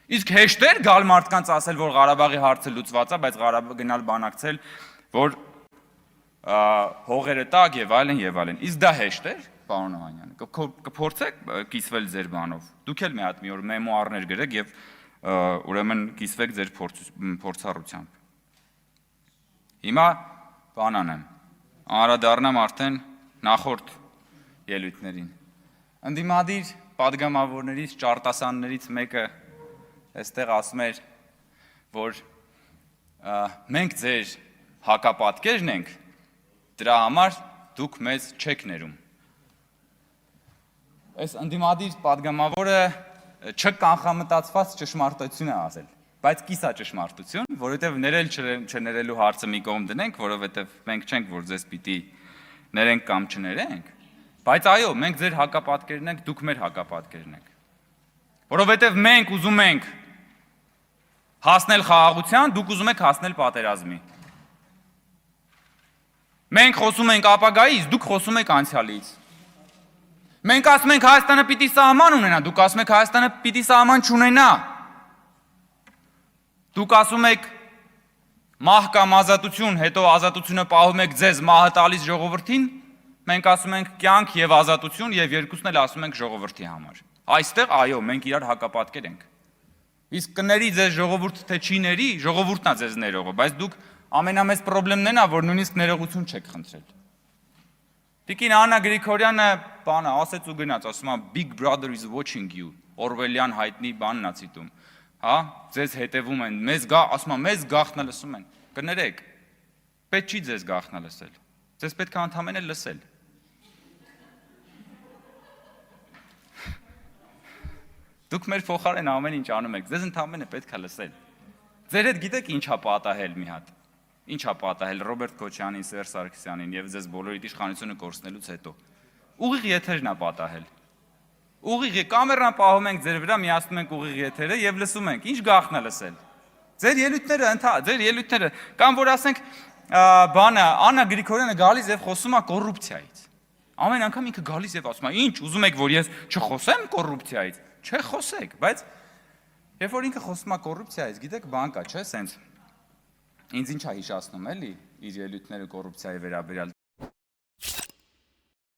Իսկ հեշտ էր գալ մարդկանց ասել, որ Ղարաբաղի հարցը լուծված է, բայց գնալ բանակցել, որ հողերը տակ եւ այլն եւ այլն։ Իսկ դա հեշտ էր, պարոն Օհանյան։ Կփորձեք կիսվել ձեր բանով։ Դուք էլ մի օր մեմուարներ գրեք եւ ուրեմն կիսվեք ձեր փորձառությամբ։ Հիմա բանան եմ։ Անդրադառնամ արդեն նախորդ ելույթներին։ Ընդդիմադիր падգամավորներից, ճարտասաններից մեկը այստեղ ասում էր, որ մենք ձեր հակապատկերն ենք, դրա համար դուք մեզ չեք ներում։ Այս ընդդիմադիր падգամավորը չկանխամտածված ճշմարտություն է ասել, բայց կիսա ճշմարտություն, որովհետև ներել չներելու հարցը մի կողմ դնենք, որովհետև մենք չենք, որ ձեզ պիտի ներենք կամ չներենք, բայց այո, մենք ձեր հակապատկերն ենք, դուք մեր հակապատկերն եք։ Որովհետև մենք ուզում ենք հասնել խաղաղության, դուք ուզում եք հասնել պատերազմի։ Մենք խոսում ենք ապագայից, դուք խոսում եք անցյալից։ Մենք ասում ենք Հայաստանը պիտի սահման ունենա, դուք ասում եք Հայաստանը պիտի սահման չունենա։ Դուք ասում եք մահ կամ ազատություն, հետո ազատությունը պահում եք ձեզ, մահը տալիս ժողովրդին, մենք ասում ենք կյանք եւ ազատություն եւ երկուսն էլ ասում ենք ժողովրդի համար։ Այստեղ այո, մենք իրար հակապատկեր ենք։ Իսկ կների ձեզ ժողովուրդ թե չի ների, ժողովուրդն է ձեզ ներողը, բայց դուք ամենամեծ խնդիրն է, որ նույնիսկ ներողություն չեք խնդրել։ Տիկին Աննա Գրիգորյանը բանը ասեց ու գնաց, ասում է Big Brother is watching you, Օրվելյան հայտնի բանն է ցիտում, հա, ձեզ հետևում են, ասում է մեզ գաղտնը լսում են։ Կներեք, պետք չի ձեզ գաղտնը լսել։ Ձեզ պետք է ընդհանրապես լսել։ Դուք մեր փոխարեն ամեն ինչ անում եք, ձեզ ընդհանրապես պետք է լսել։ Ձեր հետ գիտեք ինչա պատահել մի հատ։ Ինչա պատահել Ռոբերտ Քոչյանին, Սերժ Սարգսյանին եւ ձեզ բոլորիդ իշխանությունը կորցնելուց հետո։ Ուղիղ եթերն է պատահել։ Ուղիղ կամերան պահում ենք ձեր վրա, միացնում ենք ուղիղ եթերը եւ լսում ենք։ Ինչ գաղտնա լսել։ Ձեր ելույթները, կամ որ ասենք բանը Աննա Գրիգորյանը գալիս եւ խոսում է կոռուպցիայից։ Ամեն անգամ ինքը գալիս եւ ասում է, ինչ ուզում եք, որ ես չխոսեմ կոռուպցիայից։ Չէ, խոսեք, բայց երբ որ ինքը խոսում է կոռուպցիայից, գիտեք, բան կա, չէ, սենց ինձ ինչա հիշացնում էլի իր ելույթները կոռուպցիայի վերաբերյալ։